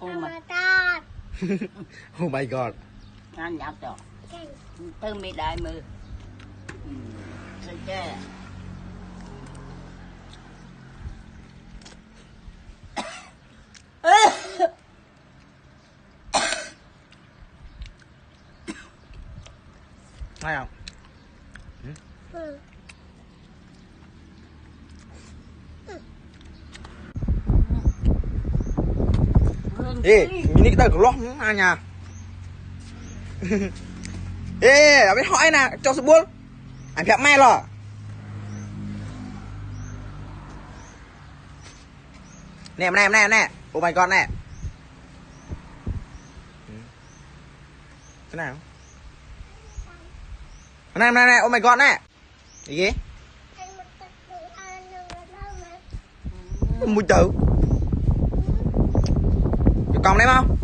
Oh my god. Anh nhặt rồi. Từ mi đại mưa. Sao chứ? Hay không? Ê, mini cái của lông à nhà. Ê, biết hỏi nè, cho sự buôn. Anh phép mai rồi. Nè, nè. Oh my god nè. Thế nào? Nè, oh my god nè. Gì? Mùi tử. Còn đấy không?